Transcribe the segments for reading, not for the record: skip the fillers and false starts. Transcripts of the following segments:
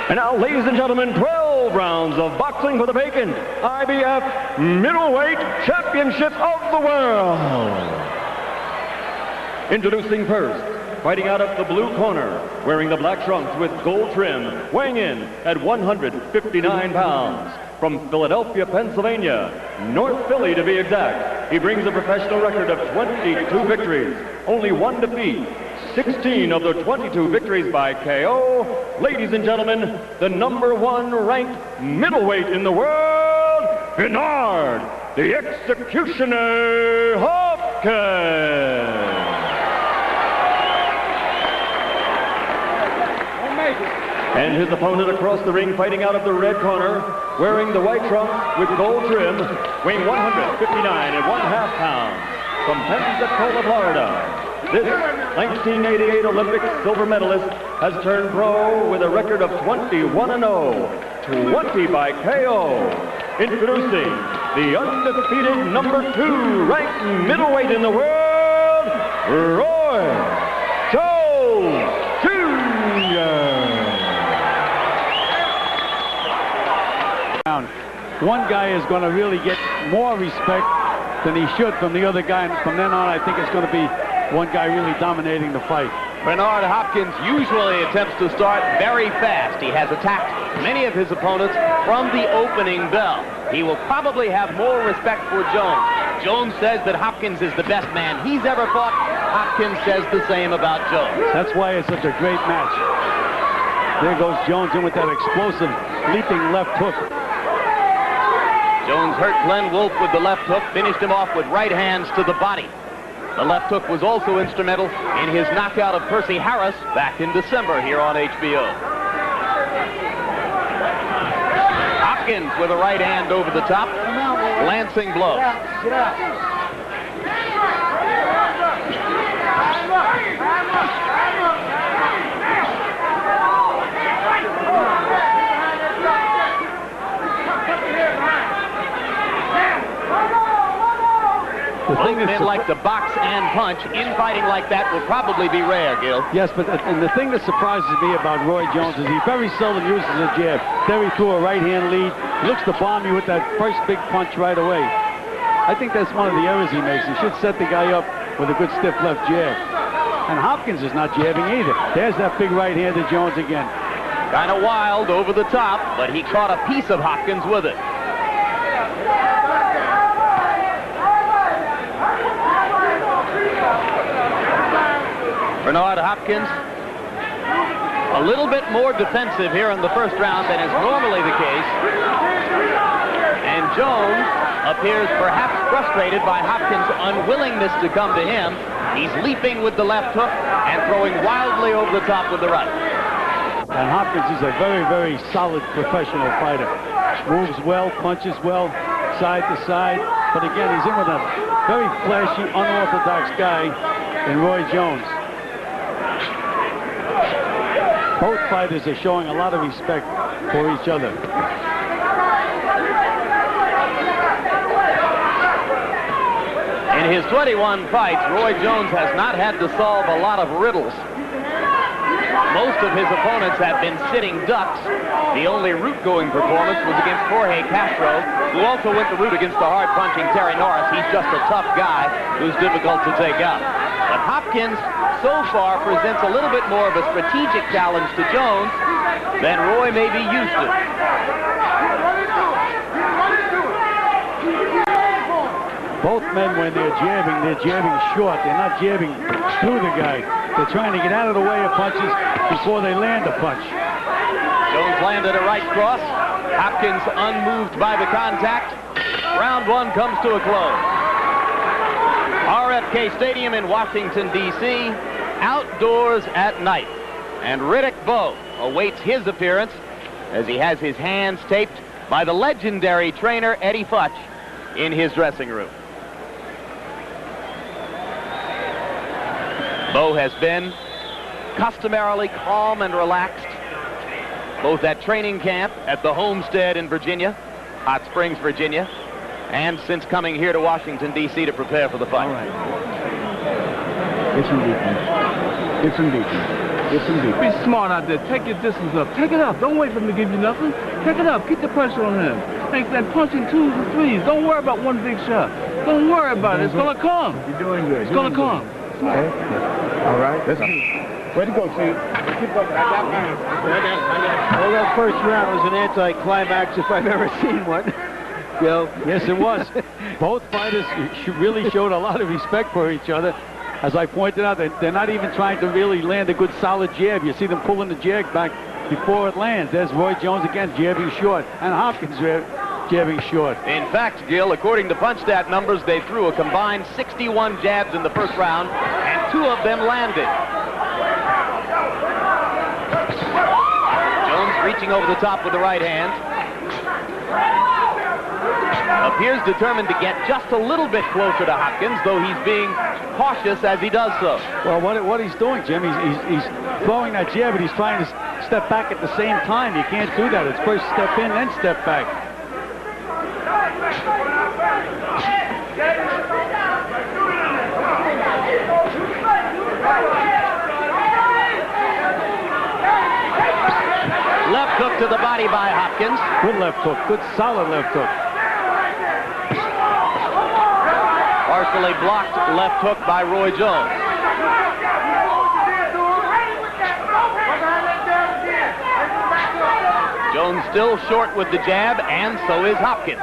And now, ladies and gentlemen, 12 rounds of boxing for the vacant IBF Middleweight Championship of the World. Introducing first, fighting out of the blue corner, wearing the black trunks with gold trim, weighing in at 159 pounds. From Philadelphia, Pennsylvania, North Philly to be exact, he brings a professional record of 22 victories, only one defeat, 16 of the 22 victories by KO. Ladies and gentlemen, the #1 ranked middleweight in the world, Bernard, the Executioner Hopkins. And his opponent across the ring, fighting out of the red corner, wearing the white trunks with gold trim, weighing 159½ pounds, from Pensacola, Florida. This 1988 Olympic silver medalist has turned pro with a record of 21-0, 20 by KO. Introducing the undefeated #2 ranked middleweight in the world, Roy Jones Jr. One guy is going to really get more respect than he should from the other guy, and from then on I think it's going to be one guy really dominating the fight. Bernard Hopkins usually attempts to start very fast. He has attacked many of his opponents from the opening bell. He will probably have more respect for Jones. Jones says that Hopkins is the best man he's ever fought. Hopkins says the same about Jones. That's why it's such a great match. There goes Jones in with that explosive leaping left hook. Jones hurt Glenn Wolfe with the left hook, finished him off with right hands to the body. The left hook was also instrumental in his knockout of Percy Harris back in December here on HBO. Hopkins with a right hand over the top, glancing blow. Both men like to box and punch. Infighting like that will probably be rare, Gil. Yes, but and the thing that surprises me about Roy Jones is he very seldom uses a jab. There he threw a right-hand lead. He looks to bomb you with that first big punch right away. I think that's one of the errors he makes. He should set the guy up with a good stiff left jab. And Hopkins is not jabbing either. There's that big right hand to Jones again. Kind of wild over the top, but he caught a piece of Hopkins with it. Bernard Hopkins, a little bit more defensive here in the first round than is normally the case. And Jones appears perhaps frustrated by Hopkins' unwillingness to come to him. He's leaping with the left hook and throwing wildly over the top with the right. And Hopkins is a very, very solid professional fighter. Moves well, punches well, side to side. But again, he's in with a very flashy, unorthodox guy in Roy Jones. Both fighters are showing a lot of respect for each other. In his 21 fights, Roy Jones has not had to solve a lot of riddles. Most of his opponents have been sitting ducks. The only route-going performance was against Jorge Castro, who also went the route against the hard-punching Terry Norris. He's just a tough guy who's difficult to take out. But Hopkins, so far, presents a little bit more of a strategic challenge to Jones than Roy may be used to. Both men, when they're jabbing short. They're not jabbing through the guy. They're trying to get out of the way of punches before they land a punch. Jones landed a right cross. Hopkins unmoved by the contact. Round one comes to a close. RFK Stadium in Washington, D.C., outdoors at night. And Riddick Bowe awaits his appearance as he has his hands taped by the legendary trainer Eddie Futch in his dressing room. Bowe has been customarily calm and relaxed, both at training camp at the Homestead in Virginia, Hot Springs, Virginia, and since coming here to Washington, D.C. to prepare for the fight. All right. Get some defense. Get some defense. Yes, indeed. Be smart out there. Take your distance up. Take it up. Don't wait for him to give you nothing. Take it up. Keep the pressure on him. Make that punching 2s and 3s. Don't worry about one big shot. Don't worry about it. It's going to come. You're doing good. It's going to come. Okay. All right. That's good. Way to go, Chief. Keep up. Well, that first round was an anticlimax if I've ever seen one. Joe? Yes, it was. Both fighters really showed a lot of respect for each other. As I pointed out, they're not even trying to really land a good solid jab. You see them pulling the jab back before it lands. There's Roy Jones again, jabbing short, and Hopkins jabbing short. In fact, Gil, according to PunchStat numbers, they threw a combined 61 jabs in the first round, and 2 of them landed. Jones reaching over the top with the right hand. Appears determined to get just a little bit closer to Hopkins, though he's being cautious as he does so. Well, what he's doing, Jim, he's throwing that jab, but he's trying to step back at the same time. You can't do that. It's first step in, then step back. Left hook to the body by Hopkins. Good left hook. Good solid left hook. Partially blocked left hook by Roy Jones. Jones still short with the jab, and so is Hopkins.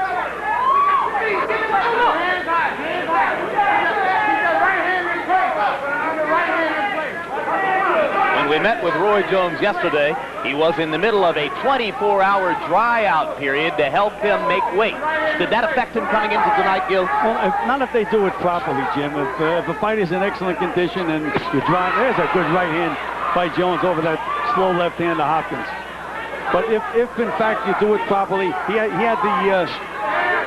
When we met with Roy Jones yesterday, he was in the middle of a 24-hour dry-out period to help him make weight. Did that affect him coming into tonight, Gil? Well, not if they do it properly, Jim. If a fighter's in excellent condition and you drive, there's a good right hand by Jones over that slow left hand to Hopkins. But if in fact you do it properly, he had the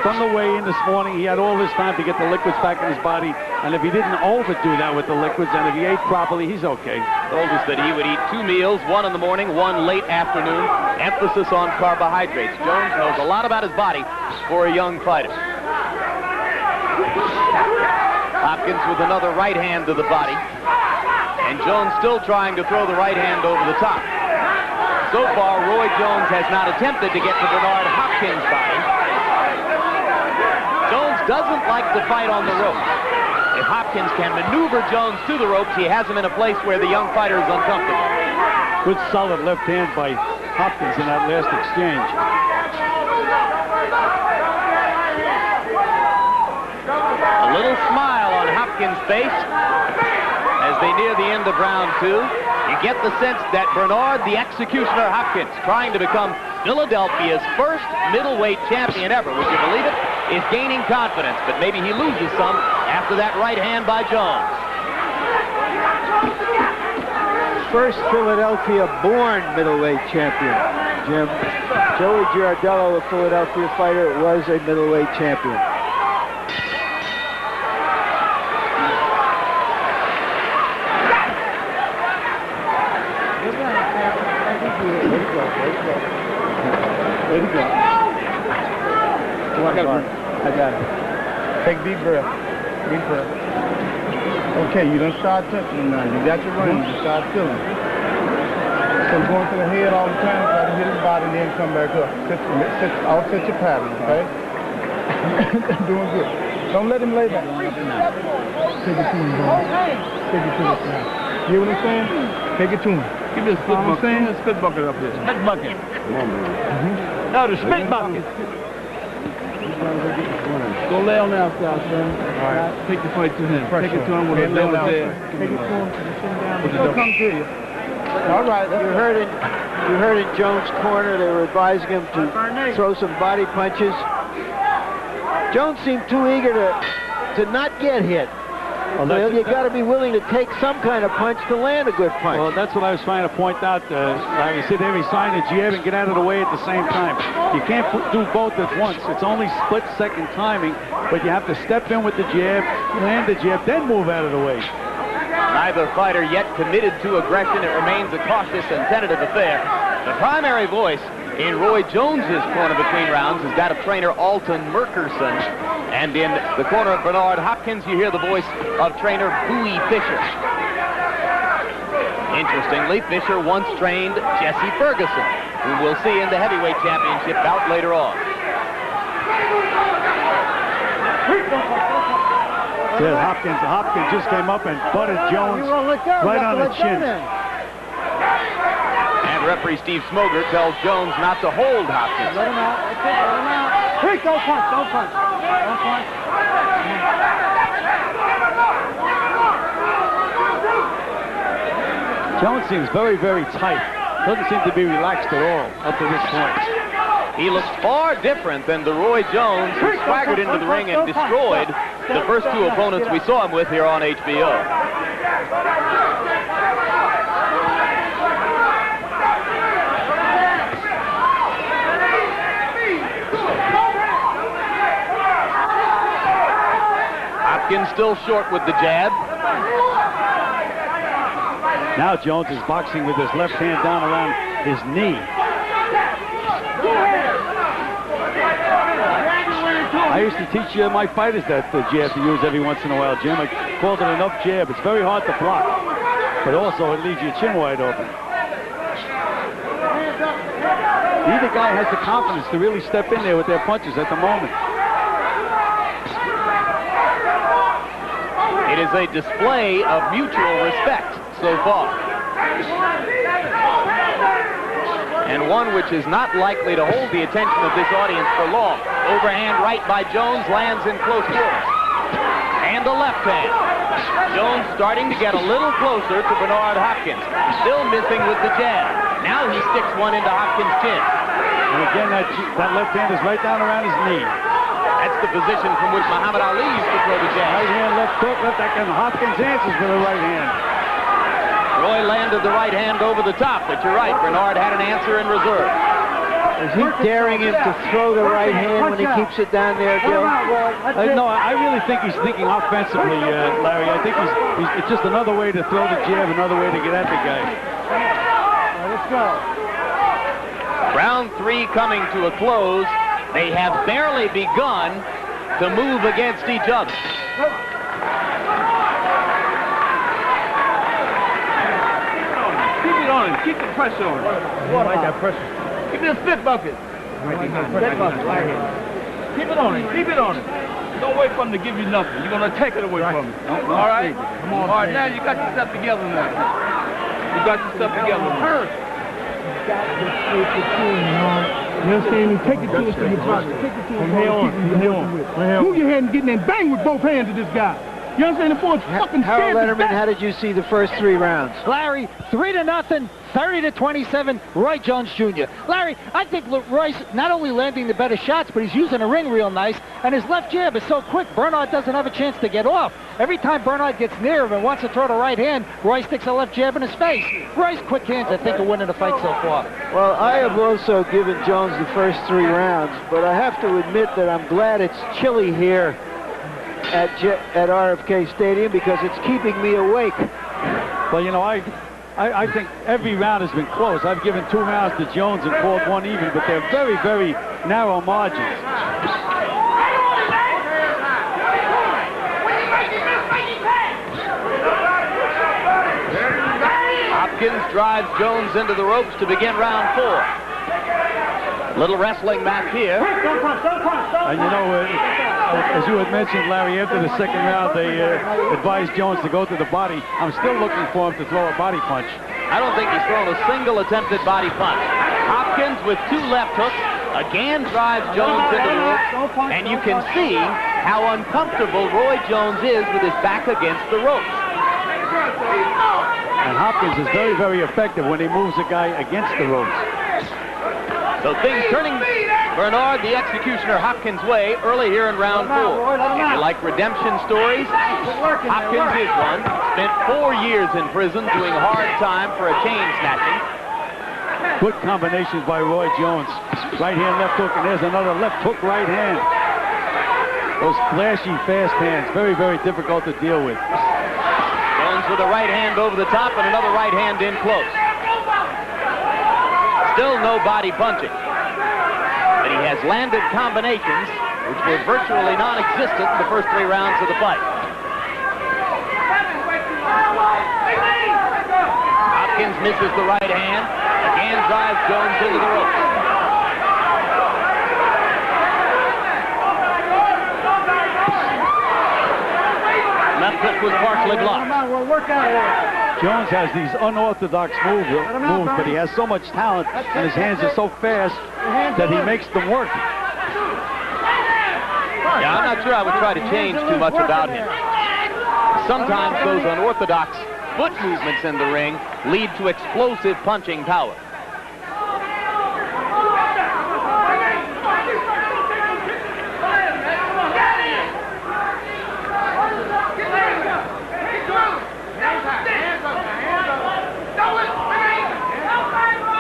from the weigh-in this morning, he had all this time to get the liquids back in his body, and if he didn't overdo that with the liquids, and if he ate properly, he's okay. Told us that he would eat 2 meals, 1 in the morning, 1 late afternoon. Emphasis on carbohydrates. Jones knows a lot about his body for a young fighter. Hopkins with another right hand to the body, and Jones still trying to throw the right hand over the top. So far, Roy Jones has not attempted to get to Bernard Hopkins' body. Jones doesn't like to fight on the ropes. If Hopkins can maneuver Jones to the ropes, he has him in a place where the young fighter is uncomfortable. Good solid left hand by Hopkins in that last exchange. A little smile on Hopkins' face as they near the end of round 2. You get the sense that Bernard, the executioner Hopkins, trying to become Philadelphia's first middleweight champion ever, would you believe it, is gaining confidence, but maybe he loses some after that right hand by Jones. First Philadelphia-born middleweight champion, Jim. Joey Girardello, a Philadelphia fighter, was a middleweight champion. Way to go. I got it. Take deep breath. Deep breath. Okay, you don't start touching him now. You got your range. You start feeling. So going to the head all the time, try to hit his body and then come back up. Offset your pattern, okay? Doing good. Don't let him lay back. Take it to him, bro. Take it to him. You hear what I'm saying? Take it to him. Give me a spit bucket. Give me a spit bucket up there. Spit bucket. No, the spit bucket. Go lay on the outside, son. All right. Take the fight to him. Take it to him with a little there. Take it to him. He'll come to you. All right, you heard in Jones' corner, they were advising him to throw some body punches. Jones seemed too eager to not get hit. Well, you got to be willing to take some kind of punch to land a good punch. Well, that's what I was trying to point out. You sit there, he's trying to jab and get out of the way at the same time. You can't do both at once. It's only split-second timing, but you have to step in with the jab, land the jab, then move out of the way. Neither fighter yet committed to aggression. It remains a cautious and tentative affair. The primary voice in Roy Jones's corner between rounds is that of trainer Alton Merkerson. And in the corner of Bernard Hopkins, you hear the voice of trainer Bowie Fisher. Interestingly, Fisher once trained Jesse Ferguson, who we'll see in the heavyweight championship bout later on. Yeah, Hopkins just came up and butted Jones right on the chin. And referee Steve Smoger tells Jones not to hold Hopkins. Let him out. That's it. Let him out. Quick, don't punch. Don't punch. Don't punch. Jones seems very, very tight. Doesn't seem to be relaxed at all up to this point. He looks far different than the Roy Jones who swaggered into the ring and destroyed the first two opponents we saw him with here on HBO. Hopkins still short with the jab. Now Jones is boxing with his left hand down around his knee. I used to teach my fighters that jab to use every once in a while, Jim. I called it an up jab. It's very hard to block, but also it leaves your chin wide open. Neither guy has the confidence to really step in there with their punches at the moment. It is a display of mutual respect so far. And one which is not likely to hold the attention of this audience for long. Overhand right by Jones lands in close quarters. And a left hand. Jones starting to get a little closer to Bernard Hopkins. Still missing with the jab. Now he sticks one into Hopkins' chin. And again, that left hand is right down around his knee. That's the position from which Muhammad Ali used to throw the jab. Right hand, left hook, left back, and Hopkins answers for the right hand. Roy landed the right hand over the top, but you're right, Bernard had an answer in reserve. Is he daring him to throw the right hand when he keeps it down there, Gil? No, I really think he's thinking offensively, Larry. I think it's just another way to throw the jab, another way to get at the guy. Let's go. Round 3 coming to a close. They have barely begun to move against each other. Keep it on him. Keep the pressure on him. I like that pressure. Give me a spit bucket. Spit bucket, right here. Keep it on him. Keep it on him. Don't wait for him to give you nothing. You're going to take it away from him. All right? All right, now you got yourself together now. You got yourself together now. You understand me? Take it to us from your brother. Take it to us from here on. Move your head and get in there and bang with both hands to this guy. You understand? The boy's fucking scared. Harold Letterman, how did you see the first 3 rounds? Larry, 3-0, 30-27, Roy Jones Jr. Larry, I think Roy's not only landing the better shots, but he's using the ring real nice, and his left jab is so quick, Bernard doesn't have a chance to get off. Every time Bernard gets near him and wants to throw the right hand, Roy sticks a left jab in his face. Roy's quick hands, I think, are winning the fight so far. Well, I have also given Jones the first 3 rounds, but I have to admit that I'm glad it's chilly here at RFK Stadium because it's keeping me awake. Well, you know, I think every round has been close. I've given 2 rounds to Jones and called 1 even, but they're very, very narrow margins. Hopkins drives Jones into the ropes to begin round 4. Little wrestling match here. And you know, as you had mentioned, Larry, after the second round, they advised Jones to go to the body. I'm still looking for him to throw a body punch. I don't think he's thrown a single attempted body punch. Hopkins with 2 left hooks again drives Jones into the ropes, and you can see how uncomfortable Roy Jones is with his back against the ropes. And Hopkins is very, very effective when he moves a guy against the ropes. So things turning Bernard, the executioner, Hopkins' way early here in round 4. If you like redemption stories, Hopkins is one. Spent 4 years in prison doing hard time for a chain snatching. Good combinations by Roy Jones. Right hand, left hook, and there's another left hook, right hand. Those flashy, fast hands, very, very difficult to deal with. Jones with a right hand over the top and another right hand in close. Still no body punching. But he has landed combinations which were virtually non-existent in the first 3 rounds of the fight. Hopkins misses the right hand. Again drives Jones into the ropes. Left hook was partially blocked. Jones has these unorthodox moves, but he has so much talent, and his hands are so fast that he makes them work. Yeah, I'm not sure I would try to change too much about him. Sometimes those unorthodox foot movements in the ring lead to explosive punching power.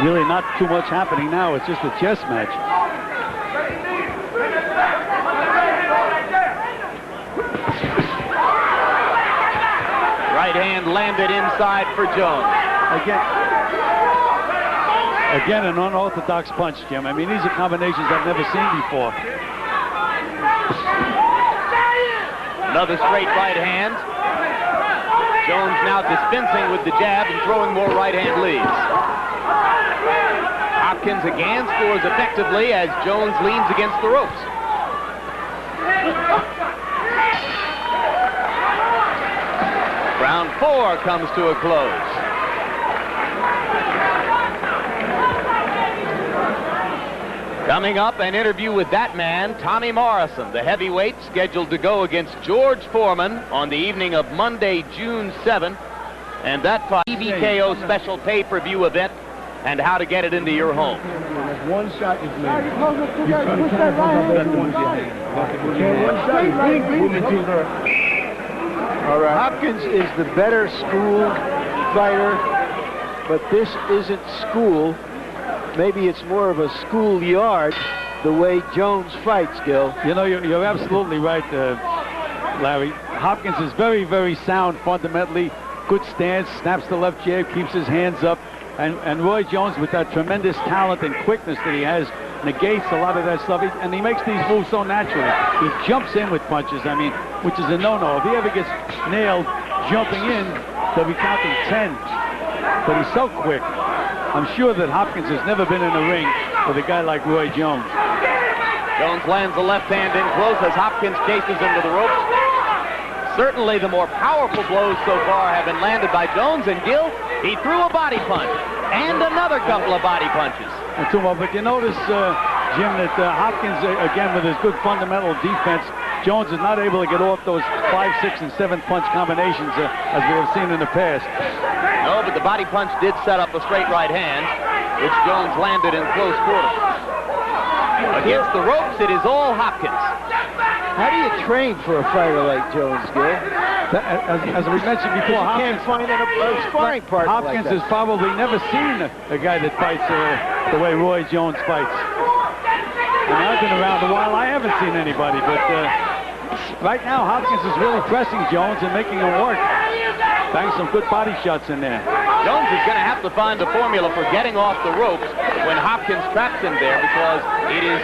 Really not too much happening now. It's just a chess match. Right hand landed inside for Jones. Again, an unorthodox punch, Jim. I mean, these are combinations I've never seen before. Another straight right hand. Jones now dispensing with the jab and throwing more right hand leads. Hopkins again scores effectively as Jones leans against the ropes. Round 4 comes to a close. Coming up, an interview with that man, Tommy Morrison, the heavyweight scheduled to go against George Foreman on the evening of Monday, June 7th. And that EBKO special pay-per-view event and how to get it into your home. One shot is made. All right. Hopkins is the better school fighter, but this isn't school. Maybe it's more of a schoolyard the way Jones fights, Gil. You know, you're absolutely right, Larry. Hopkins is very, very sound fundamentally. Good stance, snaps the left jab, keeps his hands up. And Roy Jones, with that tremendous talent and quickness that he has, negates a lot of that stuff. And he makes these moves so naturally. He jumps in with punches, I mean, which is a no-no. If he ever gets nailed jumping in, they'll be counting 10. But he's so quick. I'm sure that Hopkins has never been in a ring with a guy like Roy Jones. Jones lands the left hand in close as Hopkins chases him to the ropes. Certainly the more powerful blows so far have been landed by Jones, and Gil, he threw a body punch and another couple of body punches. But you notice, Jim, that Hopkins, again, with his good fundamental defense, Jones is not able to get off those 5, 6, and 7 punch combinations as we have seen in the past. No, but the body punch did set up a straight right hand, which Jones landed in close quarters. Against the ropes, it is all Hopkins. How do you train for a fighter like Jones, Gil? As we mentioned before, Hopkins can't find a sparring partner. Hopkins has probably never seen a guy that fights the way Roy Jones fights. I mean, I've been around a while. I haven't seen anybody, but right now Hopkins is really pressing Jones and making him work. Bang some good body shots in there. Jones is going to have to find a formula for getting off the ropes when Hopkins traps him there, because it is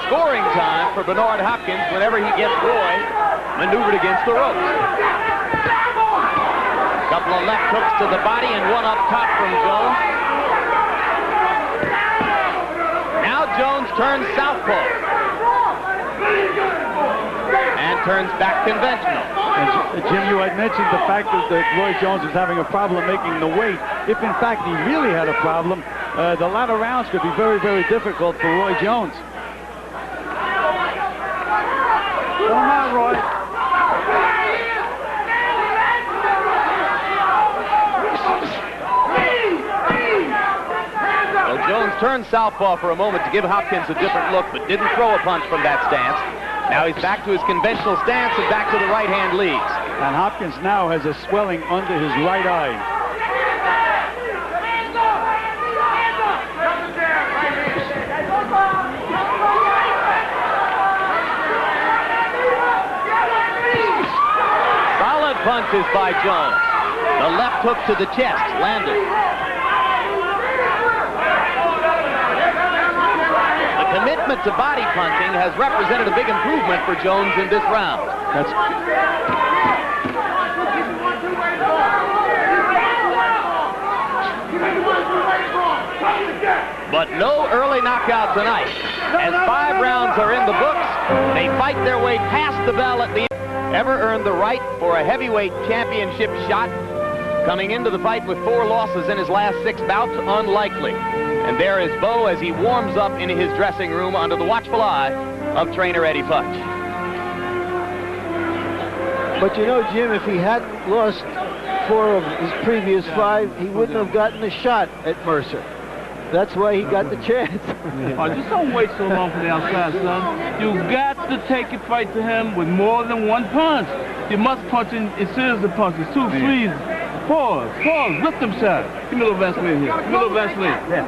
scoring time for Bernard Hopkins whenever he gets Roy maneuvered against the ropes. A couple of left hooks to the body and one up top from Jones. Now Jones turns southpaw and turns back conventional. And Jim, you had mentioned the fact that Roy Jones was having a problem making the weight. If in fact he really had a problem, the latter rounds could be very, very difficult for Roy Jones. Come on, Roy. Well, Jones turned southpaw for a moment to give Hopkins a different look, but didn't throw a punch from that stance. Now he's back to his conventional stance and back to the right-hand leads. And Hopkins now has a swelling under his right eye. Solid punches by Jones. The left hook to the chest landed. The commitment to body punching has represented a big improvement for Jones in this round. But no early knockout tonight. As 5 rounds are in the books, they fight their way past the bell at the end. Ever earned the right for a heavyweight championship shot? Coming into the fight with 4 losses in his last 6 bouts? Unlikely. And there is Bo as he warms up in his dressing room under the watchful eye of trainer Eddie Futch. But you know, Jim, if he hadn't lost 4 of his previous 5, he wouldn't have gotten a shot at Mercer. That's why he got the chance. Oh, just don't wait so long for the outside, son. You've got to take a fight to him with more than 1 punch. You must punch in series of punches, 2, 3, pause, lift them shot. Give me a little Vaseline here. Give me a little Vaseline. Yeah.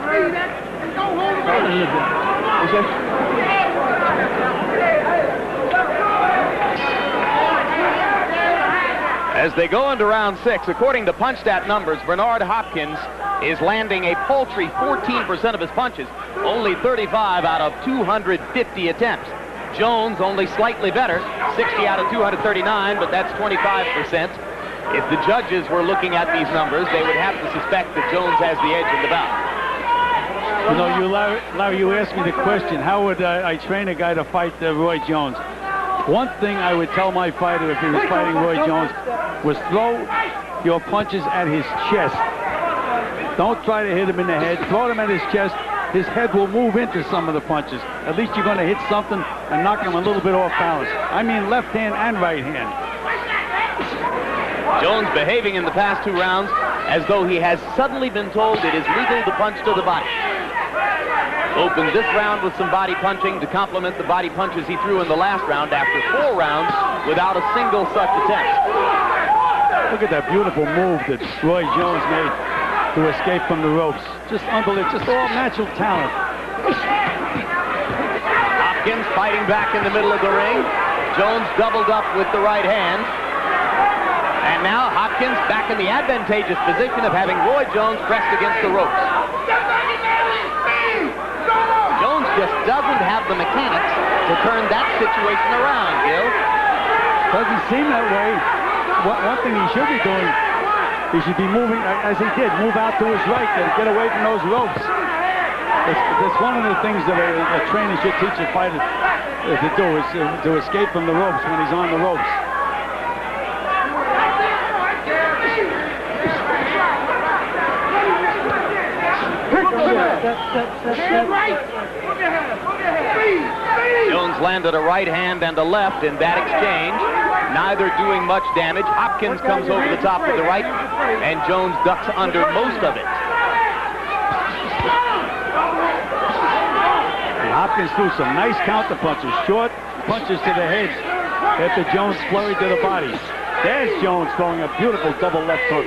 As they go into round 6, according to punch-stat numbers, Bernard Hopkins is landing a paltry 14% of his punches, only 35 out of 250 attempts. Jones only slightly better, 60 out of 239, but that's 25%. If the judges were looking at these numbers, they would have to suspect that Jones has the edge in the bout. You know, Larry, you asked me the question, how would I train a guy to fight Roy Jones? One thing I would tell my fighter if he was fighting Roy Jones was throw your punches at his chest. Don't try to hit him in the head. Throw them at his chest. His head will move into some of the punches. At least you're going to hit something and knock him a little bit off balance. I mean left hand and right hand. Jones behaving in the past 2 rounds as though he has suddenly been told it is legal to punch to the body. Opened this round with some body punching to complement the body punches he threw in the last round after 4 rounds without a single such attempt. Look at that beautiful move that Roy Jones made to escape from the ropes. Just unbelievable, just all natural talent. Hopkins fighting back in the middle of the ring. Jones doubled up with the right hand. And now Hopkins back in the advantageous position of having Roy Jones pressed against the ropes. Jones just doesn't have the mechanics to turn that situation around, Gil. Doesn't seem that way. One thing he should be doing, he should be moving, as he did, move out to his right and get away from those ropes. That's one of the things that a trainer should teach a fighter to do, is to escape from the ropes when he's on the ropes. Jones landed a right hand and a left in that exchange, neither doing much damage. Hopkins comes over the top with the right, and Jones ducks under most of it. And Hopkins threw some nice counter punches, short punches to the head after Jones flurried to the body. There's Jones throwing a beautiful double left hook.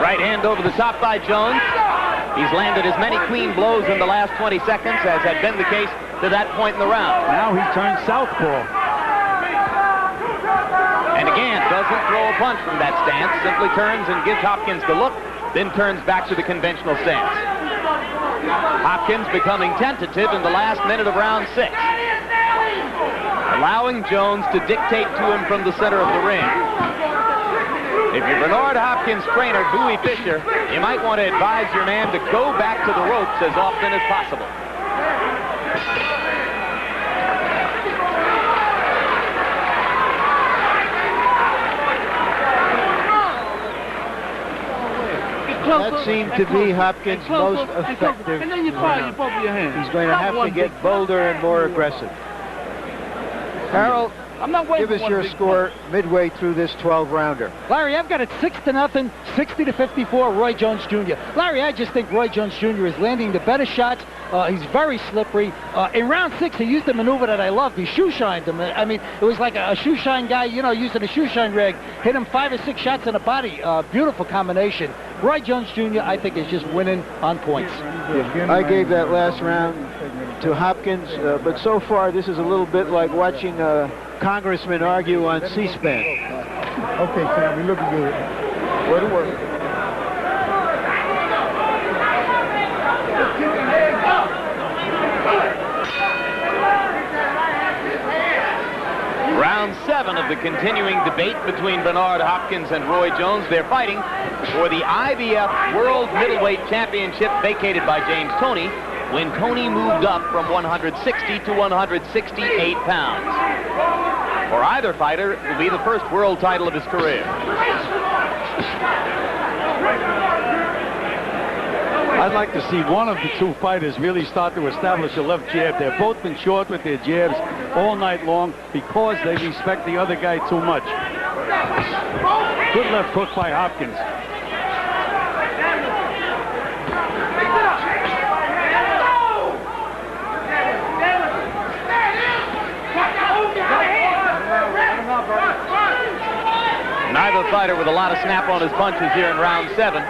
Right hand over the top by Jones. He's landed as many clean blows in the last 20 seconds as had been the case to that point in the round. Now he's turned southpaw. And again, doesn't throw a punch from that stance, simply turns and gives Hopkins the look, then turns back to the conventional stance. Hopkins becoming tentative in the last minute of round 6, allowing Jones to dictate to him from the center of the ring. If you're Bernard Hopkins' trainer, Bowie Fisher, you might want to advise your man to go back to the ropes as often as possible. That seemed to be Hopkins' most effective. And then you fire both of your hands. He's going to have to get bolder and more aggressive. Harold, give us your score midway through this 12-rounder. Larry, I've got it 6-0, 60-54, Roy Jones Jr. Larry, I just think Roy Jones Jr. is landing the better shots. He's very slippery. In round 6, he used a maneuver that I loved. He shoe-shined him. I mean, it was like a shoe-shine guy, you know, using a shoe-shine rig. Hit him 5 or 6 shots in the body. Beautiful combination. Roy Jones Jr., I think, is just winning on points. I gave that last round to Hopkins, but so far this is a little bit like watching congressmen argue on C-SPAN. Okay, Sam, we looking good. Way to work. Round 7 of of the continuing debate between Bernard Hopkins and Roy Jones. They're fighting for the IBF World Middleweight Championship vacated by James Toney when Toney moved up from 160 to 168 pounds. For either fighter, it will be the first world title of his career. I'd like to see one of the two fighters really start to establish a left jab. They've both been short with their jabs all night long because they respect the other guy too much. Good left hook by Hopkins. Neither fighter with a lot of snap on his punches here in round 7.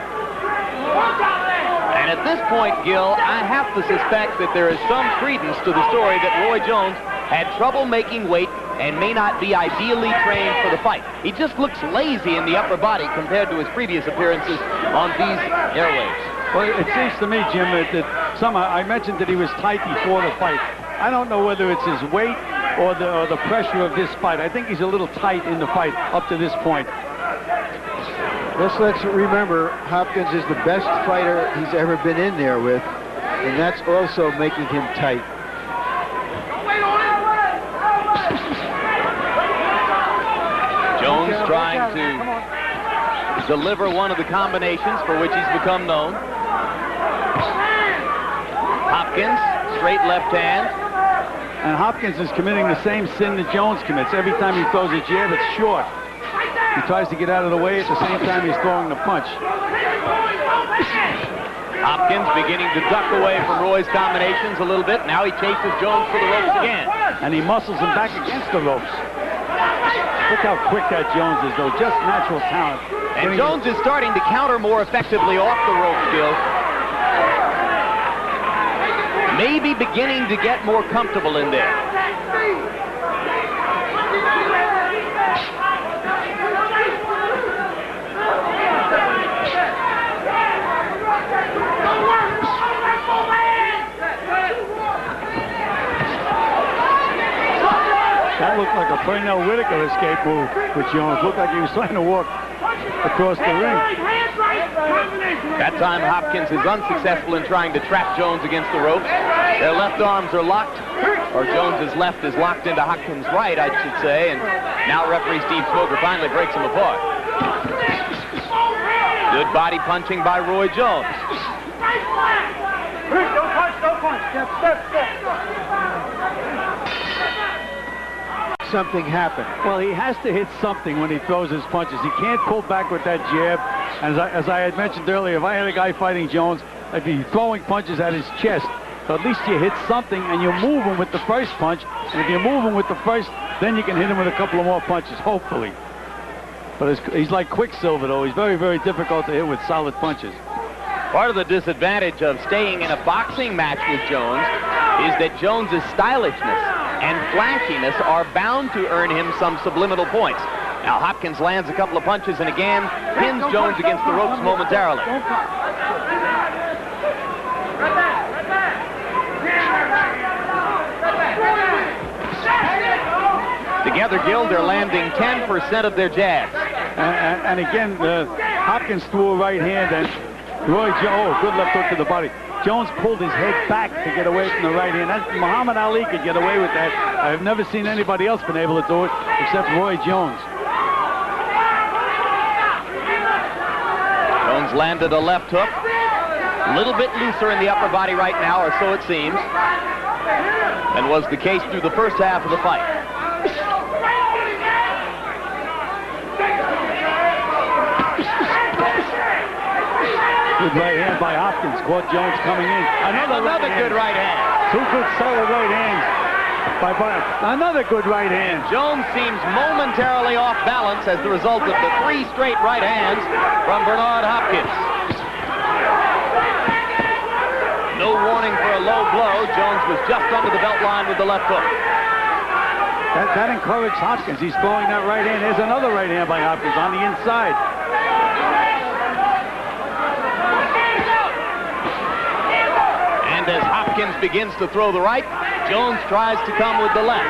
And at this point, Gil, I have to suspect that there is some credence to the story that Roy Jones had trouble making weight and may not be ideally trained for the fight. He just looks lazy in the upper body compared to his previous appearances on these airwaves. Well, it seems to me, Jim, that somehow I mentioned that he was tight before the fight. I don't know whether it's his weight or the pressure of this fight. I think he's a little tight in the fight up to this point. Let's remember, Hopkins is the best fighter he's ever been in there with, and that's also making him tight. Jones trying to deliver one of the combinations for which he's become known. Hopkins, straight left hand. And Hopkins is committing the same sin that Jones commits. Every time he throws a jab, it's short. He tries to get out of the way at the same time he's throwing the punch. Hopkins beginning to duck away from Roy's combinations a little bit. Now he chases Jones for the ropes again. And he muscles him back against the ropes. Look how quick that Jones is, though. Just natural talent. And Jones is starting to counter more effectively off the ropes, Gil. Maybe beginning to get more comfortable in there. That looked like a Pernell Whitaker escape move with Jones. Looked like he was trying to walk across the ring. That time Hopkins is unsuccessful in trying to trap Jones against the ropes. Their left arms are locked, or Jones's left is locked into Hopkins' right, I should say, and now referee Steve Smoker finally breaks them apart. Good body punching by Roy Jones. Don't punch, step. Something happened. Well, he has to hit something when he throws his punches. He can't pull back with that jab. And as I had mentioned earlier, if I had a guy fighting Jones, I'd be throwing punches at his chest. So at least you hit something and you move him with the first punch. And if you move him with the first, then you can hit him with a couple of more punches, hopefully. But he's like Quicksilver, though. He's very, very difficult to hit with solid punches. Part of the disadvantage of staying in a boxing match with Jones is that Jones's stylishness and flashiness are bound to earn him some subliminal points. Now Hopkins lands a couple of punches and again pins Jones against the ropes momentarily. Together, Gil, they're landing 10% of their jabs. And again, Hopkins threw a right hand and Roy Jones, good left hook to the body. Jones pulled his head back to get away from the right hand. Muhammad Ali could get away with that. I've never seen anybody else been able to do it except Roy Jones. Jones landed a left hook. A little bit looser in the upper body right now, or so it seems, and was the case through the first half of the fight. Good right hand by Hopkins. Caught Jones coming in. Another good right hand. Two good solid right hands by Bernard. Another good right hand. Jones seems momentarily off balance as the result of the 3 straight right hands from Bernard Hopkins. No warning for a low blow. Jones was just under the belt line with the left hook. That encouraged Hopkins. He's throwing that right hand. There's another right hand by Hopkins on the inside. And as Hopkins begins to throw the right, Jones tries to come with the left.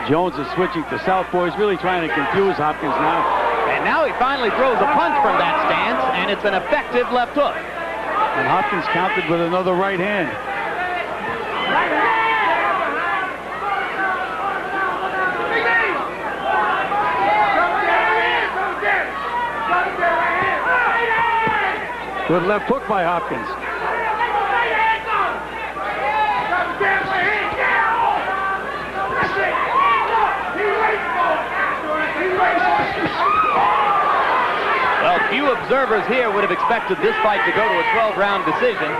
Jones is switching to southpaw. He's really trying to confuse Hopkins now. And now he finally throws a punch from that stance, and it's an effective left hook. And Hopkins countered with another right hand. Good left hook by Hopkins. Well, few observers here would have expected this fight to go to a 12-round decision,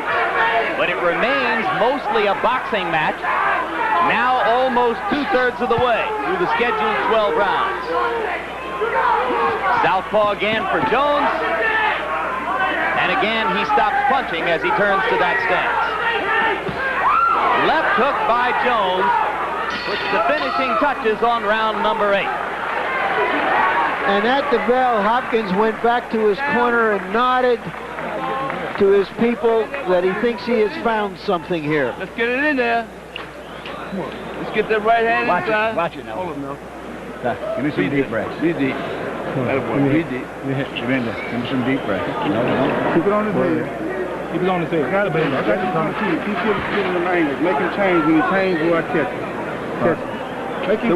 but it remains mostly a boxing match, now almost 2/3 of the way through the scheduled 12 rounds. Southpaw again for Jones, and again he stops punching as he turns to that stance. Left hook by Jones puts the finishing touches on round number 8. And at the bell, Hopkins went back to his corner and nodded to his people that he thinks he has found something here. Let's get it in there. Let's get that right hand inside. Watch it now. Hold it now. Give me some deep breaths. Be deep. Be deep. Give me some deep breaths. Keep it on his head. Keep it on his head. Got it, baby. I got you on the key. Keep getting the language. Make him change. When he changes, you watch catch him. Catch him. Make him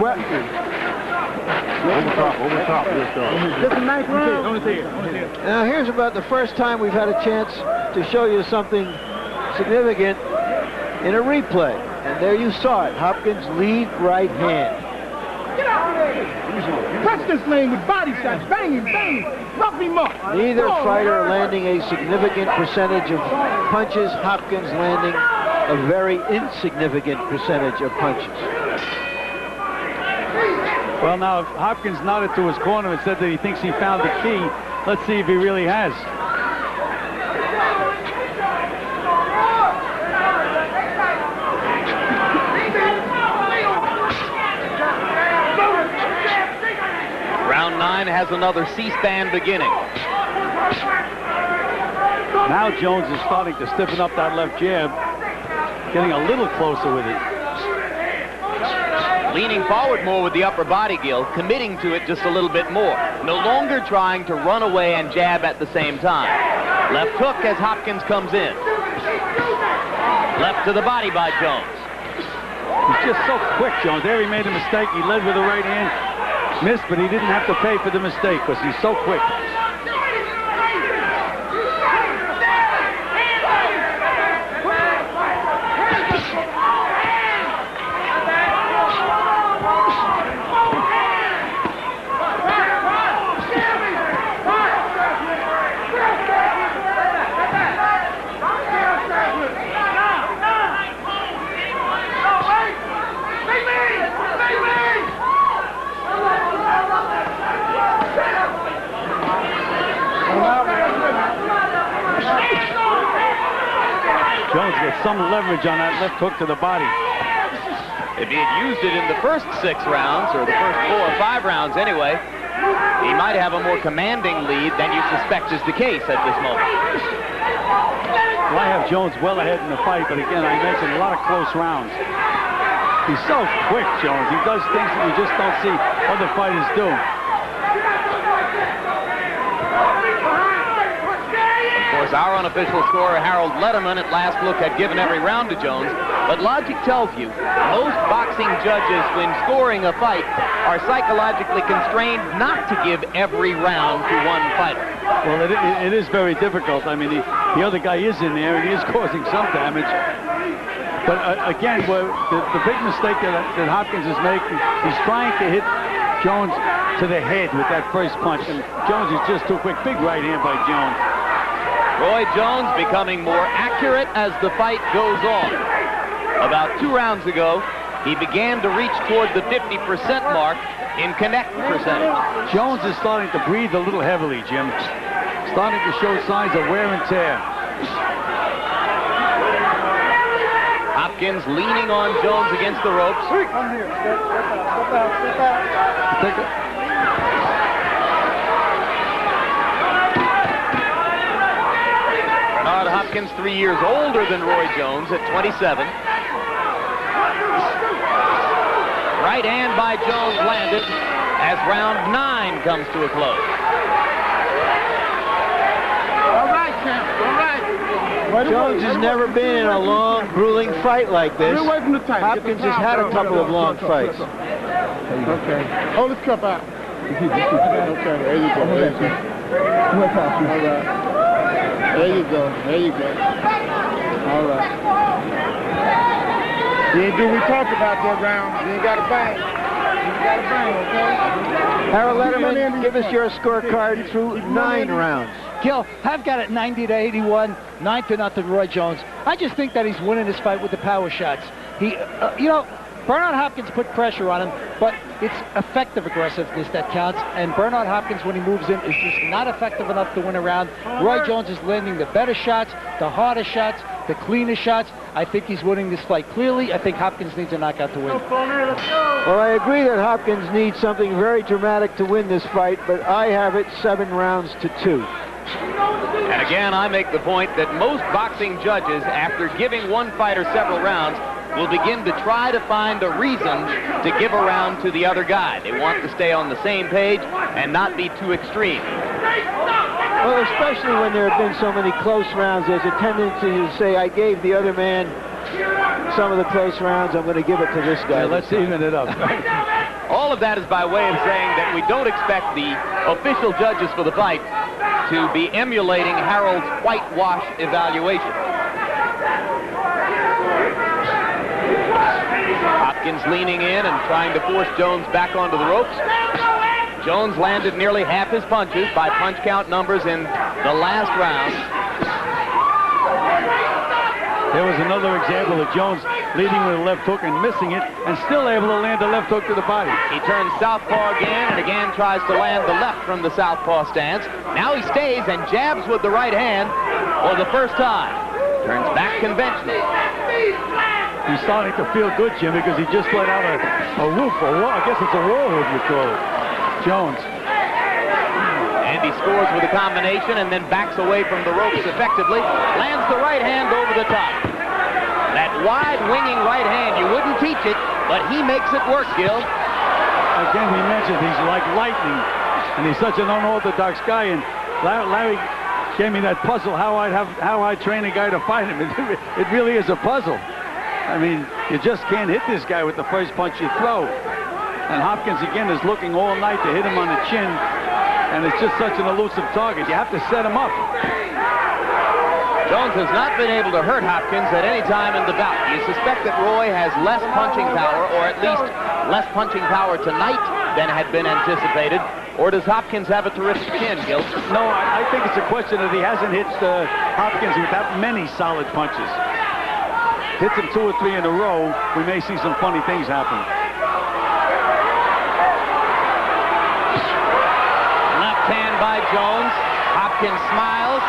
over top. Just a nice round. On his head. Now here's about the first time we've had a chance to show you something significant in a replay. And there you saw it. Hopkins' lead right hand. Get out of there. Touch this lane with body shots. Bang him, bang him. Rough him up. Neither fighter landing a significant percentage of punches. Hopkins landing a very insignificant percentage of punches. Well, now, if Hopkins nodded to his corner and said that he thinks he found the key, let's see if he really has. Round 9 has another C-SPAN beginning. Now Jones is starting to stiffen up that left jab, getting a little closer with it. Leaning forward more with the upper body, Gil, committing to it just a little bit more. No longer trying to run away and jab at the same time. Left hook as Hopkins comes in. Left to the body by Jones. He's just so quick, Jones. There he made a mistake. He led with the right hand. Missed, but he didn't have to pay for the mistake because he's so quick. Jones gets some leverage on that left hook to the body. If he had used it in the first 6 rounds, or the first 4 or 5 rounds anyway, he might have a more commanding lead than you suspect is the case at this moment. Well, I have Jones well ahead in the fight, but again, I mentioned a lot of close rounds. He's so quick, Jones. He does things that you just don't see other fighters do. Of course, our unofficial scorer, Harold Letterman, at last look had given every round to Jones, but logic tells you most boxing judges, when scoring a fight, are psychologically constrained not to give every round to one fighter. Well, it is very difficult. I mean, the other guy is in there, and he is causing some damage. But again, the big mistake that Hopkins is making, he's trying to hit Jones to the head with that first punch, and Jones is just too quick. Big right hand by Jones. Roy Jones becoming more accurate as the fight goes on. About 2 rounds ago, he began to reach toward the 50% mark in connect percentage. Jones is starting to breathe a little heavily, Jim. Starting to show signs of wear and tear. Hopkins leaning on Jones against the ropes. Come here. Step out. Bernard Hopkins, 3 years older than Roy Jones at 27. Right hand by Jones landed as round 9 comes to a close. All right, champ. All right. Jones has never been in a long, grueling fight like this. Get away from the tank. Hopkins has had a couple of long fights. Okay. Hold this cup out. Okay, there you go. There you go. All right. There you go. There you go. All right. You ain't do what we talked about that round. You ain't got to bang. You got to bang, okay? Harold Letterman, give us your scorecard through 9 rounds. Gil, I've got it 90-81, 9-0 Roy Jones. I just think that he's winning this fight with the power shots. He, you know, Bernard Hopkins put pressure on him, but it's effective aggressiveness that counts. And Bernard Hopkins, when he moves in, is just not effective enough to win a round. Roy Jones is landing the better shots, the harder shots, the cleaner shots. I think he's winning this fight clearly. I think Hopkins needs a knockout to win. Well, I agree that Hopkins needs something very dramatic to win this fight, but I have it 7 rounds to 2. And again, I make the point that most boxing judges, after giving one fighter several rounds, will begin to try to find a reason to give a round to the other guy. They want to stay on the same page and not be too extreme. Well, especially when there have been so many close rounds, there's a tendency to say, I gave the other man some of the close rounds, I'm going to give it to this guy. Yeah, let's even it up. All of that is by way of saying that we don't expect the official judges for the fight to be emulating Harold's whitewash evaluation. Hopkins leaning in and trying to force Jones back onto the ropes. Jones landed nearly half his punches by punch count numbers in the last round. There was another example of Jones leading with a left hook and missing it, and still able to land a left hook to the body. He turns southpaw again, and again tries to land the left from the southpaw stance. Now he stays and jabs with the right hand for the first time. Turns back conventional. He's starting to feel good, Jim, because he just let out a whoop, a wall. I guess it's a war whoop, you call it. Jones. And he scores with a combination and then backs away from the ropes effectively. Lands the right hand over the top. That wide winging right hand, you wouldn't teach it, but he makes it work, Gil. Again, we mentioned he's like lightning, and he's such an unorthodox guy. And Larry gave me that puzzle how I train a guy to fight him. It really is a puzzle. I mean, you just can't hit this guy with the first punch you throw. And Hopkins, again, is looking all night to hit him on the chin. And it's just such an elusive target. You have to set him up. Jones has not been able to hurt Hopkins at any time in the bout. Do you suspect that Roy has less punching power, or at least less punching power tonight than had been anticipated? Or does Hopkins have a terrific chin, Gil? No, I think it's a question that he hasn't hit Hopkins with that many solid punches. Hits him 2 or 3 in a row, we may see some funny things happen. Left hand by Jones. Hopkins smiles.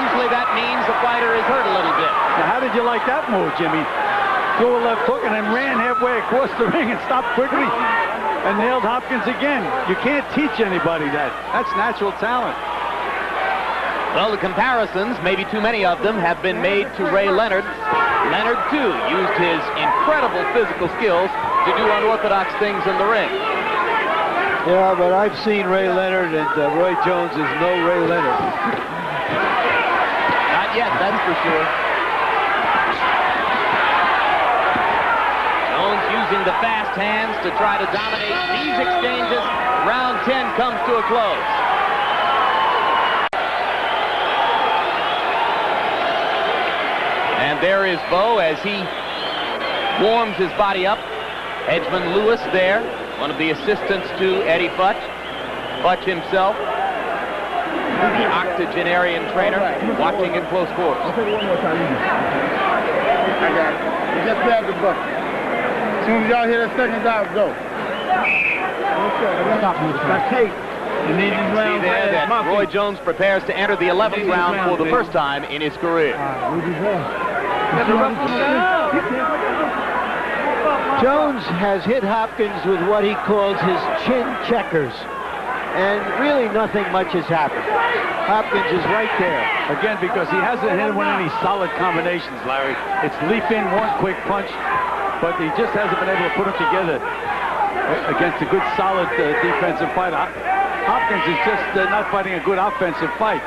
Usually that means the fighter is hurt a little bit. Now, how did you like that move, Jimmy? Threw a left hook and then ran halfway across the ring and stopped quickly and nailed Hopkins again. You can't teach anybody that. That's natural talent. Well, the comparisons, maybe too many of them, have been made to Ray Leonard. Leonard, too, used his incredible physical skills to do unorthodox things in the ring. Yeah, but I've seen Ray Leonard, and Roy Jones is no Ray Leonard. Not yet, that's for sure. Jones using the fast hands to try to dominate these exchanges. Round 10 comes to a close. And there is Bo as he warms his body up. Edgman Lewis there, one of the assistants to Eddie Futch. Futch himself, the octogenarian trainer, watching in close quarters. I'll take it one more time. I got it. You just grab the bucket. As soon as y'all hear that second dive, go. Okay, stop me. Now, Kate. You need these rounds. See there that Roy Jones prepares to enter the 11th round for the first time in his career. Jones has hit Hopkins with what he calls his chin checkers. And really nothing much has happened. Hopkins is right there. Again, because he hasn't hit him with any solid combinations, Larry. It's leap in, one quick punch, but he just hasn't been able to put them together. against a good, solid defensive fighter. Hopkins is just not fighting a good offensive fight.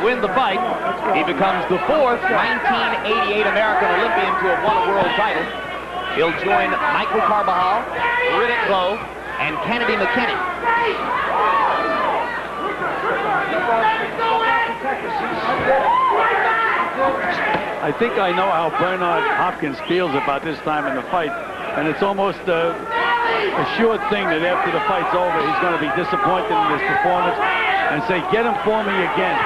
Win the fight, he becomes the fourth 1988 American Olympian to have won a world title. He'll join Michael Carbajal, Riddick Bowe, and Kennedy McKinney. I think I know how Bernard Hopkins feels about this time in the fight, and it's almost a sure thing that after the fight's over, he's going to be disappointed in his performance and say, "Get him for me again."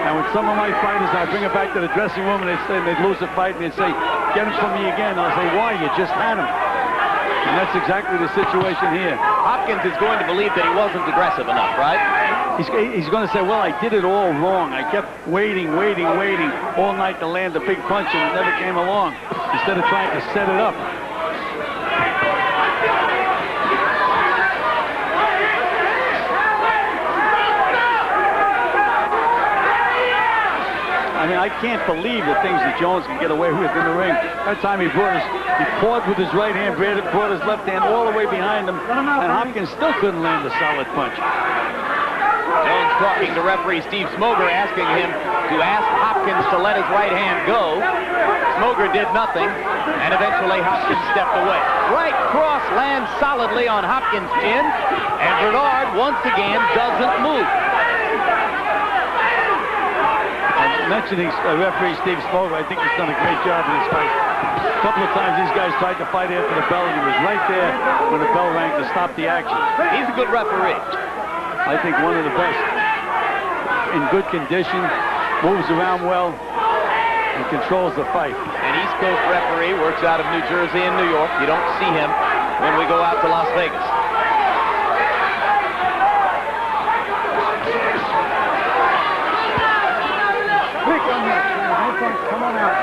And with some of my fighters, I bring it back to the dressing room and they'd lose a fight and they'd say, "Get him for me again." I'll say, "Why? You just had him." And that's exactly the situation here. Hopkins is going to believe that he wasn't aggressive enough, right? He's going to say, "Well, I did it all wrong. I kept waiting all night to land a big punch and it never came along," instead of trying to set it up. I mean, I can't believe the things that Jones can get away with in the ring. That time he fought with his right hand, brought his left hand all the way behind him, and Hopkins still couldn't land a solid punch. Jones talking to referee Steve Smoger, asking him to ask Hopkins to let his right hand go. Smoger did nothing, and eventually Hopkins stepped away. Right cross lands solidly on Hopkins' chin, and Bernard once again doesn't move. Mentioning referee Steve Smoger, I think he's done a great job in this fight. A couple of times these guys tried to fight after the bell, and he was right there when the bell rang to stop the action. He's a good referee. I think one of the best. In good condition, moves around well, and controls the fight. An East Coast referee, works out of New Jersey and New York. You don't see him when we go out to Las Vegas. Come on out.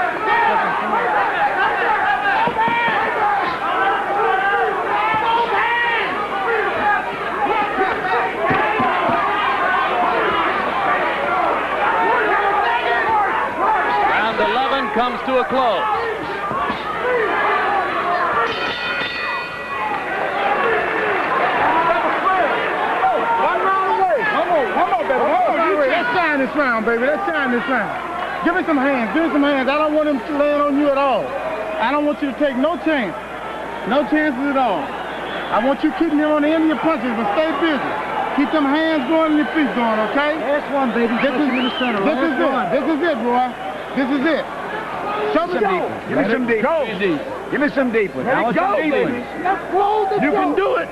Round 11 comes to a close. Come on, baby. Let's sign this round, baby. Let's sign this round. Give me some hands. Give me some hands. I don't want him to land on you at all. I don't want you to take no chance. No chances at all. I want you keeping him on the end of your punches, but stay busy. Keep them hands going and your feet going, okay? Last one, baby. This is in the center. This is it. This is it, boy. This is it. Show me some deep. Give me some deep. Go. Give me some deep one. Let it go, baby. You can do it.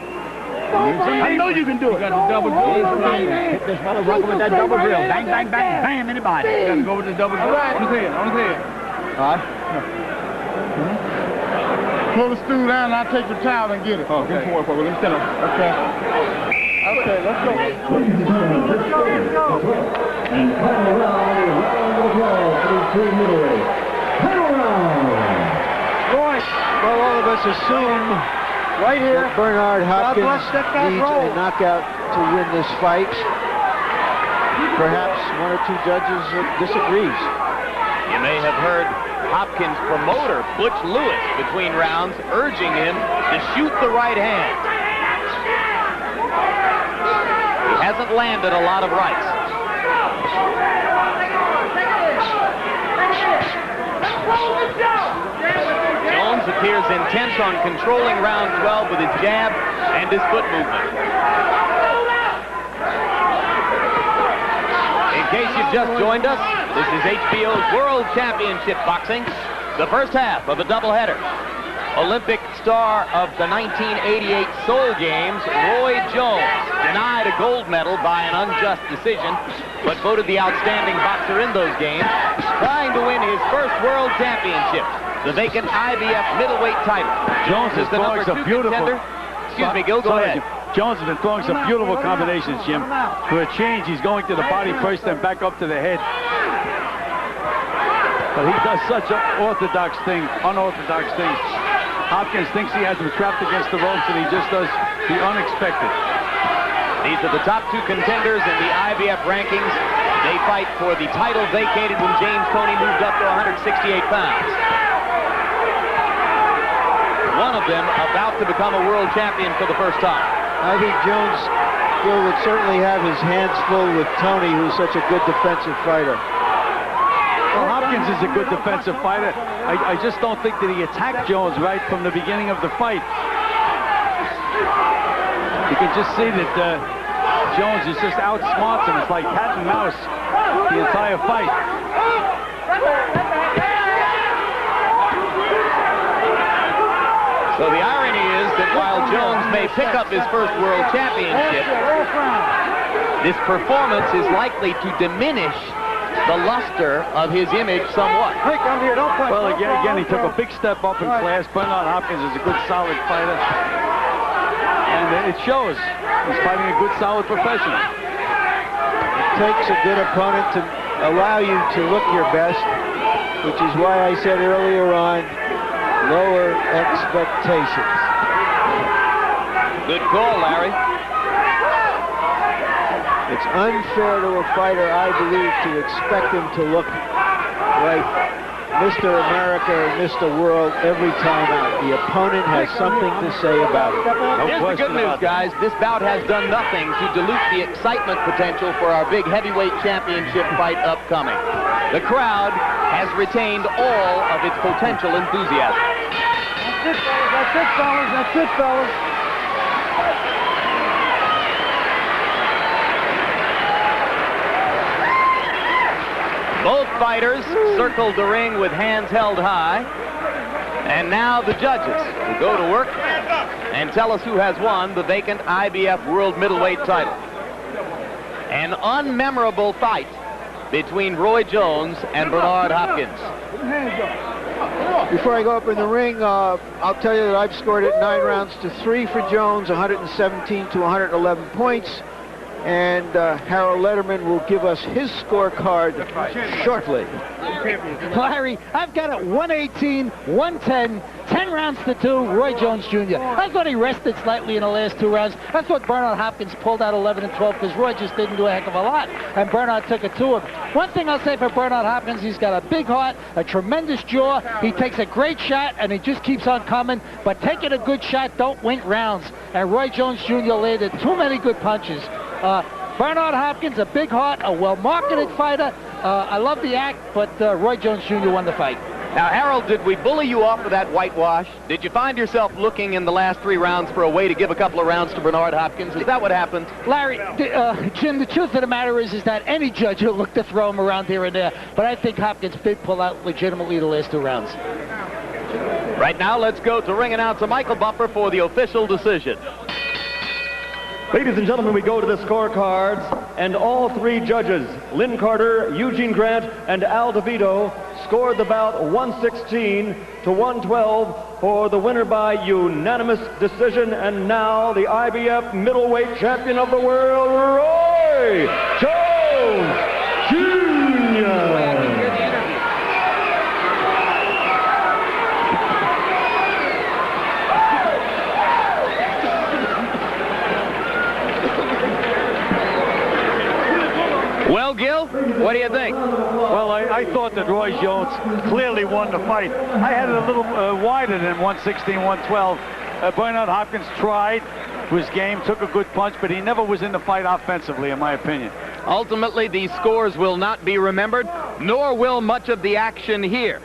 I know you can do it. You got the double drill. Hit this fellow rocking with that double drill. Bang, bang, bang, bam, anybody. You got to go with the double drill. All right. On his head. On his head. All right. Pull the stool down and I'll take the towel and get it. Oh, get forward. Let me stand up. Okay. Okay, let's go. And final round is round of applause for the middleweight. Final round. Right. Well, all of us assume Right here. that Bernard Hopkins bless that guy's needs roll. a knockout to win this fight. Perhaps one or two judges disagrees. You may have heard Hopkins' promoter, Butch Lewis, between rounds, urging him to shoot the right hand. He hasn't landed a lot of rights. Jones appears intent on controlling round 12 with his jab and his foot movement. In case you've just joined us, this is HBO's World Championship Boxing, the first half of a doubleheader. Olympic star of the 1988 Seoul Games, Roy Jones, denied a gold medal by an unjust decision, but voted the outstanding boxer in those games, trying to win his first world championship, the vacant IBF middleweight title. Jones is the throwing number some 2 beautiful. contender. Excuse me, Gil, go ahead. Jones has been throwing some beautiful combinations, Jim. For a change, he's going to the body first, then back up to the head. But he does such unorthodox things. Hopkins thinks he has him trapped against the ropes, and he just does the unexpected. These are the top 2 contenders in the IBF rankings. They fight for the title vacated when James Toney moved up to 168 pounds. One of them about to become a world champion for the first time. I think Jones would certainly have his hands full with Toney, who's such a good defensive fighter. Well, Hopkins is a good defensive fighter. I just don't think that he attacked Jones right from the beginning of the fight. You can just see that Jones is just outsmarts him. It's like cat and mouse the entire fight. So the irony is that while Jones may pick up his first world championship, this performance is likely to diminish the luster of his image somewhat. Well, again, he took a big step up in class. Bernard Hopkins is a good, solid fighter. And it shows. He's fighting a good, solid professional. It takes a good opponent to allow you to look your best, which is why I said earlier on, lower expectations. Good call, Larry. It's unfair to a fighter, I believe, to expect him to look like Mr. America or Mr. World every time out. The opponent has something to say about it. Here's the good news, guys. This bout has done nothing to dilute the excitement potential for our big heavyweight championship fight upcoming. The crowd has retained all of its potential enthusiasm. That's it, fellas. That's it, fellas. That's it, fellas. Both fighters circled the ring with hands held high. And now the judges will go to work and tell us who has won the vacant IBF World Middleweight title. An unmemorable fight between Roy Jones and Bernard Hopkins. Before I go up in the ring, I'll tell you that I've scored it 9 rounds to 3 for Jones, 117 to 111 points. And Harold Letterman will give us his scorecard shortly. Larry, I've got it 118, 110, 10 rounds to 2, Roy Jones Jr. I thought he rested slightly in the last 2 rounds. I thought Bernard Hopkins pulled out 11 and 12 because Roy just didn't do a heck of a lot, and Bernard took it to him. One thing I'll say for Bernard Hopkins, he's got a big heart, a tremendous jaw. He takes a great shot, and he just keeps on coming. But taking a good shot don't win rounds. And Roy Jones Jr. landed too many good punches. Bernard Hopkins, a big heart, a well-marketed fighter. I love the act, but Roy Jones Jr. won the fight. Now, Harold, did we bully you off with that whitewash? Did you find yourself looking in the last 3 rounds for a way to give a couple of rounds to Bernard Hopkins? Is that what happened? Larry, Jim, the truth of the matter is that any judge will look to throw him around here and there. But I think Hopkins did pull out legitimately the last 2 rounds. Right now, let's go to ring announcer Michael Buffer for the official decision. Ladies and gentlemen, we go to the scorecards, and all 3 judges, Lynn Carter, Eugene Grant, and Al DeVito, scored the bout 116 to 112 for the winner by unanimous decision. And now the IBF middleweight champion of the world, Roy Jones Jr. Well, Gil, what do you think? Well, I thought that Roy Jones clearly won the fight. I had it a little wider than 116, 112. Bernard Hopkins tried his game, took a good punch, but he never was in the fight offensively, in my opinion. Ultimately, these scores will not be remembered, nor will much of the action here.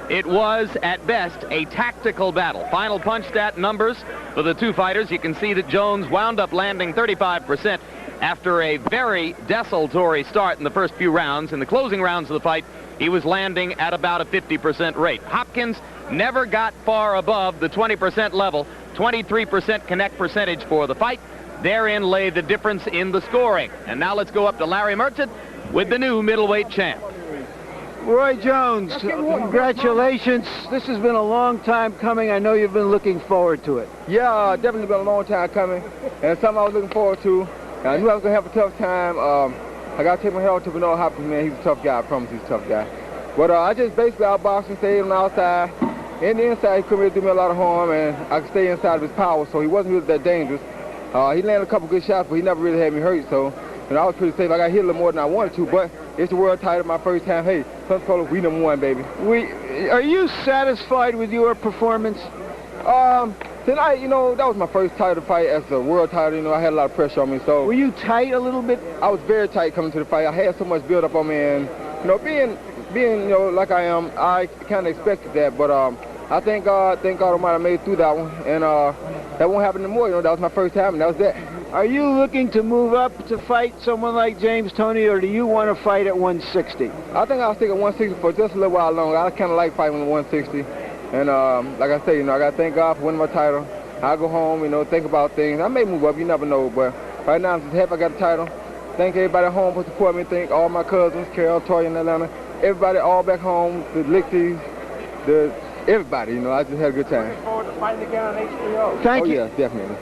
It was, at best, a tactical battle. Final punch stat numbers for the 2 fighters. You can see that Jones wound up landing 35%. After a very desultory start in the first few rounds. In the closing rounds of the fight, he was landing at about a 50% rate. Hopkins never got far above the 20% level, 23% connect percentage for the fight. Therein lay the difference in the scoring. And now let's go up to Larry Merchant with the new middleweight champ. Roy Jones, congratulations. This has been a long time coming. I know you've been looking forward to it. Yeah, definitely been a long time coming, and something I was looking forward to. I knew I was going to have a tough time. I got to take my head off to Bernard Hopkins, man. He's a tough guy. I promise he's a tough guy. But I just basically outboxed and stayed on the outside. in the inside, he couldn't really do me a lot of harm, and I could stay inside of his power, so he wasn't really that dangerous. He landed a couple good shots, but he never really had me hurt, so I was pretty safe. I got hit a little more than I wanted to, but it's the world title my first time. Hey, Pensacola, we #1, baby. Are you satisfied with your performance? Tonight, that was my first title fight as a world title. I had a lot of pressure on me, so. Were you tight a little bit? I was very tight coming to the fight. I had so much build up on me, and being like I am, I kind of expected that, but I thank God Almighty I made it through that one, and that won't happen anymore. That was my first time, and that was that. Are you looking to move up to fight someone like James Toney, or do you want to fight at 160? I think I'll stick at 160 for just a little while longer. I kind of like fighting at 160, and like I say, I got to thank God for winning my title. I go home, think about things. I may move up, you never know, but right now I'm just happy I got the title. Thank everybody at home for supporting me. Thank all my cousins, Carol, Toya in Atlanta, everybody all back home, the Lixies, everybody. I just had a good time. Looking forward to fighting again on HBO. Thank you. Oh, yeah, definitely.